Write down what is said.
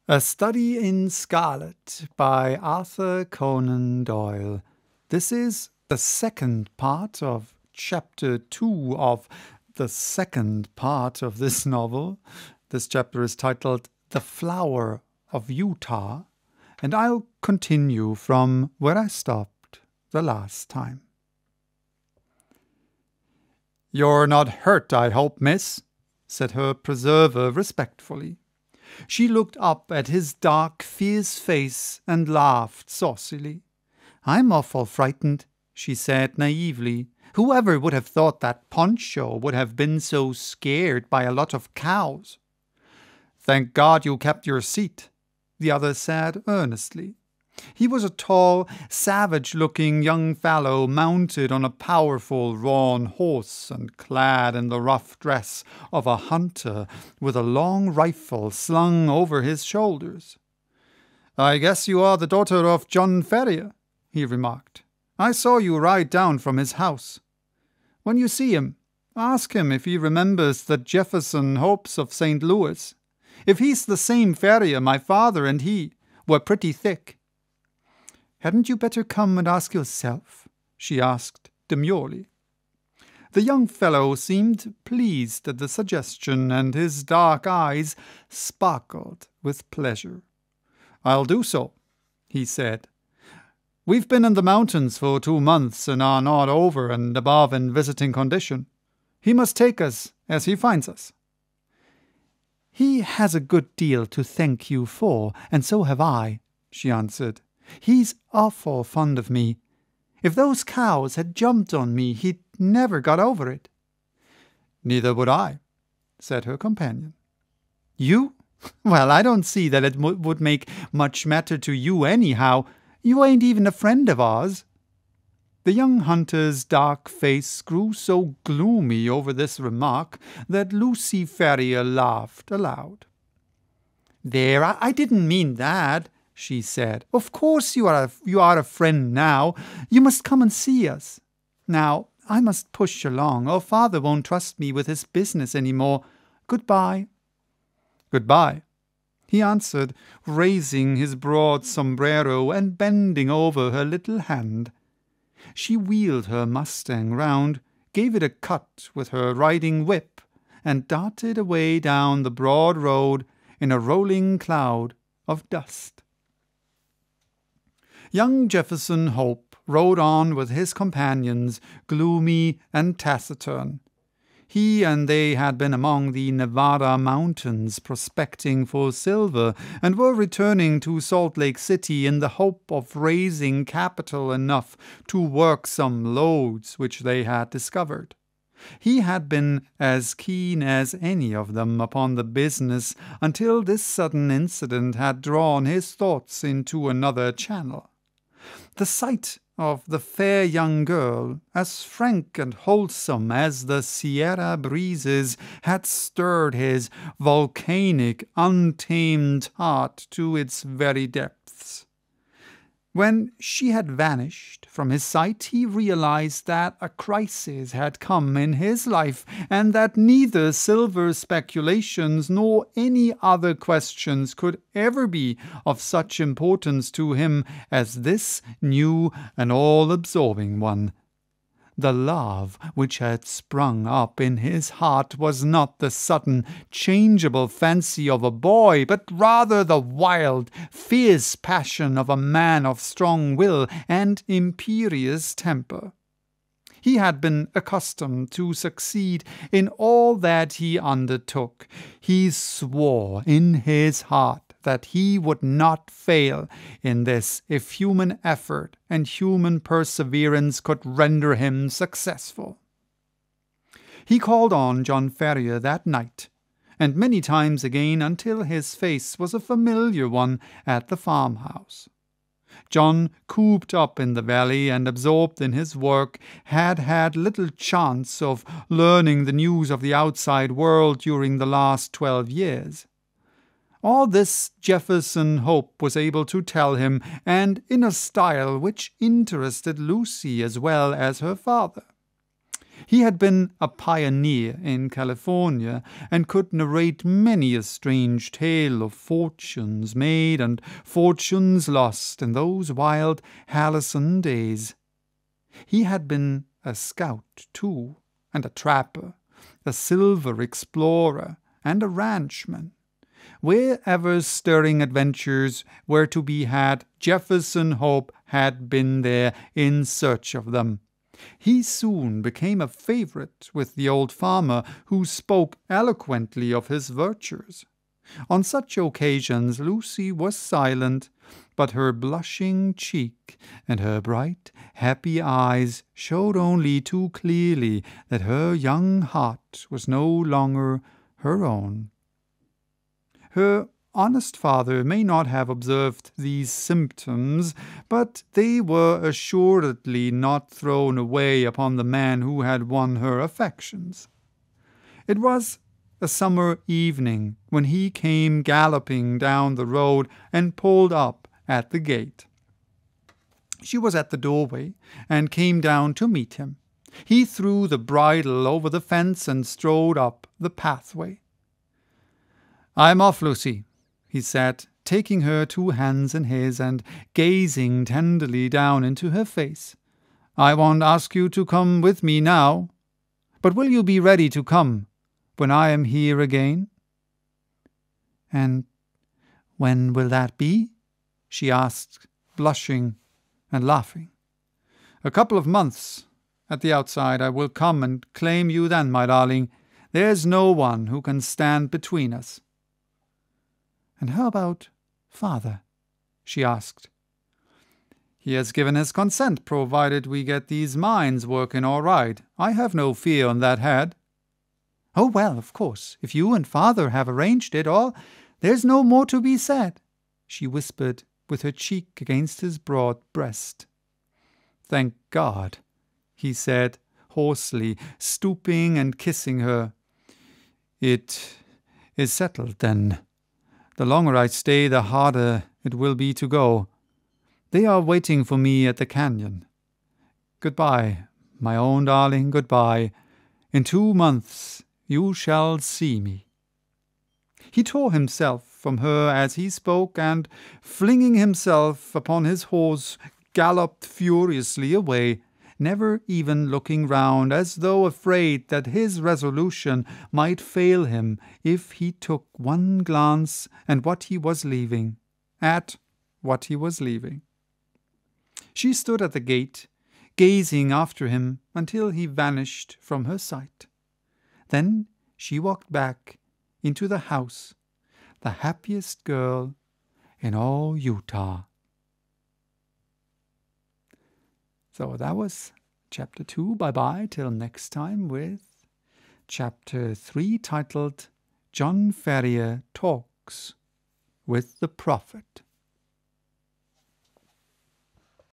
A Study in Scarlet by Arthur Conan Doyle. This is the second part of chapter 2 of the second part of this novel. This chapter is titled The Flower of Utah, and I'll continue from where I stopped the last time. "You're not hurt, I hope, miss," said her preserver respectfully. She looked up at his dark, fierce face and laughed saucily. "I'm awful frightened," she said naively. "Whoever would have thought that Poncho would have been so scared by a lot of cows?" "Thank God you kept your seat," the other said earnestly. He was a tall, savage-looking young fellow mounted on a powerful, roan horse and clad in the rough dress of a hunter with a long rifle slung over his shoulders. "I guess you are the daughter of John Ferrier," he remarked. "I saw you ride down from his house. When you see him, ask him if he remembers the Jefferson hopes of St. Louis. If he's the same Ferrier, my father and he were pretty thick." "Hadn't you better come and ask yourself?" she asked demurely. The young fellow seemed pleased at the suggestion, and his dark eyes sparkled with pleasure. "I'll do so," he said. "We've been in the mountains for 2 months and are not over and above in visiting condition. He must take us as he finds us." "He has a good deal to thank you for, and so have I," she answered. "He's awful fond of me. If those cows had jumped on me, he'd never got over it." "Neither would I," said her companion. "You? Well, I don't see that it would make much matter to you anyhow. You ain't even a friend of ours." The young hunter's dark face grew so gloomy over this remark that Lucy Ferrier laughed aloud. "There, I didn't mean that," she said. "Of course you are a friend now. You must come and see us. Now, I must push along, or father won't trust me with his business any more. Goodbye." "Goodbye," he answered, raising his broad sombrero and bending over her little hand. She wheeled her Mustang round, gave it a cut with her riding whip, and darted away down the broad road in a rolling cloud of dust. Young Jefferson Hope rode on with his companions, gloomy and taciturn. He and they had been among the Nevada mountains prospecting for silver, and were returning to Salt Lake City in the hope of raising capital enough to work some lodes which they had discovered. He had been as keen as any of them upon the business until this sudden incident had drawn his thoughts into another channel. The sight of the fair young girl, as frank and wholesome as the Sierra breezes, had stirred his volcanic, untamed heart to its very depths. When she had vanished from his sight, he realized that a crisis had come in his life, and that neither silver speculations nor any other questions could ever be of such importance to him as this new and all-absorbing one. The love which had sprung up in his heart was not the sudden, changeable fancy of a boy, but rather the wild, fierce passion of a man of strong will and imperious temper. He had been accustomed to succeed in all that he undertook. He swore in his heart that he would not fail in this if human effort and human perseverance could render him successful. He called on John Ferrier that night, and many times again until his face was a familiar one at the farmhouse. John, cooped up in the valley and absorbed in his work, had had little chance of learning the news of the outside world during the last 12 years. All this Jefferson Hope was able to tell him, and in a style which interested Lucy as well as her father. He had been a pioneer in California, and could narrate many a strange tale of fortunes made and fortunes lost in those wild halcyon days. He had been a scout, too, and a trapper, a silver explorer, and a ranchman. Wherever stirring adventures were to be had, Jefferson Hope had been there in search of them. He soon became a favorite with the old farmer, who spoke eloquently of his virtues. On such occasions Lucy was silent, but her blushing cheek and her bright, happy eyes showed only too clearly that her young heart was no longer her own. Her honest father may not have observed these symptoms, but they were assuredly not thrown away upon the man who had won her affections. It was a summer evening when he came galloping down the road and pulled up at the gate. She was at the doorway and came down to meet him. He threw the bridle over the fence and strode up the pathway. "I'm off, Lucy," he said, taking her two hands in his and gazing tenderly down into her face. "I won't ask you to come with me now, but will you be ready to come when I am here again?" "And when will that be?" she asked, blushing and laughing. "A couple of months at the outside. I will come and claim you then, my darling. There's no one who can stand between us." "And how about father?" she asked. "He has given his consent, provided we get these mines working all right. I have no fear on that head." "Oh, well, of course, if you and father have arranged it all, there's no more to be said," she whispered, with her cheek against his broad breast. "Thank God," he said hoarsely, stooping and kissing her. "It is settled, then. The longer I stay, the harder it will be to go. They are waiting for me at the canyon. Goodbye, my own darling, goodbye. In 2 months you shall see me." He tore himself from her as he spoke, and, flinging himself upon his horse, galloped furiously away, never even looking round, as though afraid that his resolution might fail him if he took one glance at what he was leaving. She stood at the gate, gazing after him until he vanished from her sight. Then she walked back into the house, the happiest girl in all Utah. So that was chapter 2. Bye-bye till next time with chapter 3, titled John Ferrier Talks with the Prophet.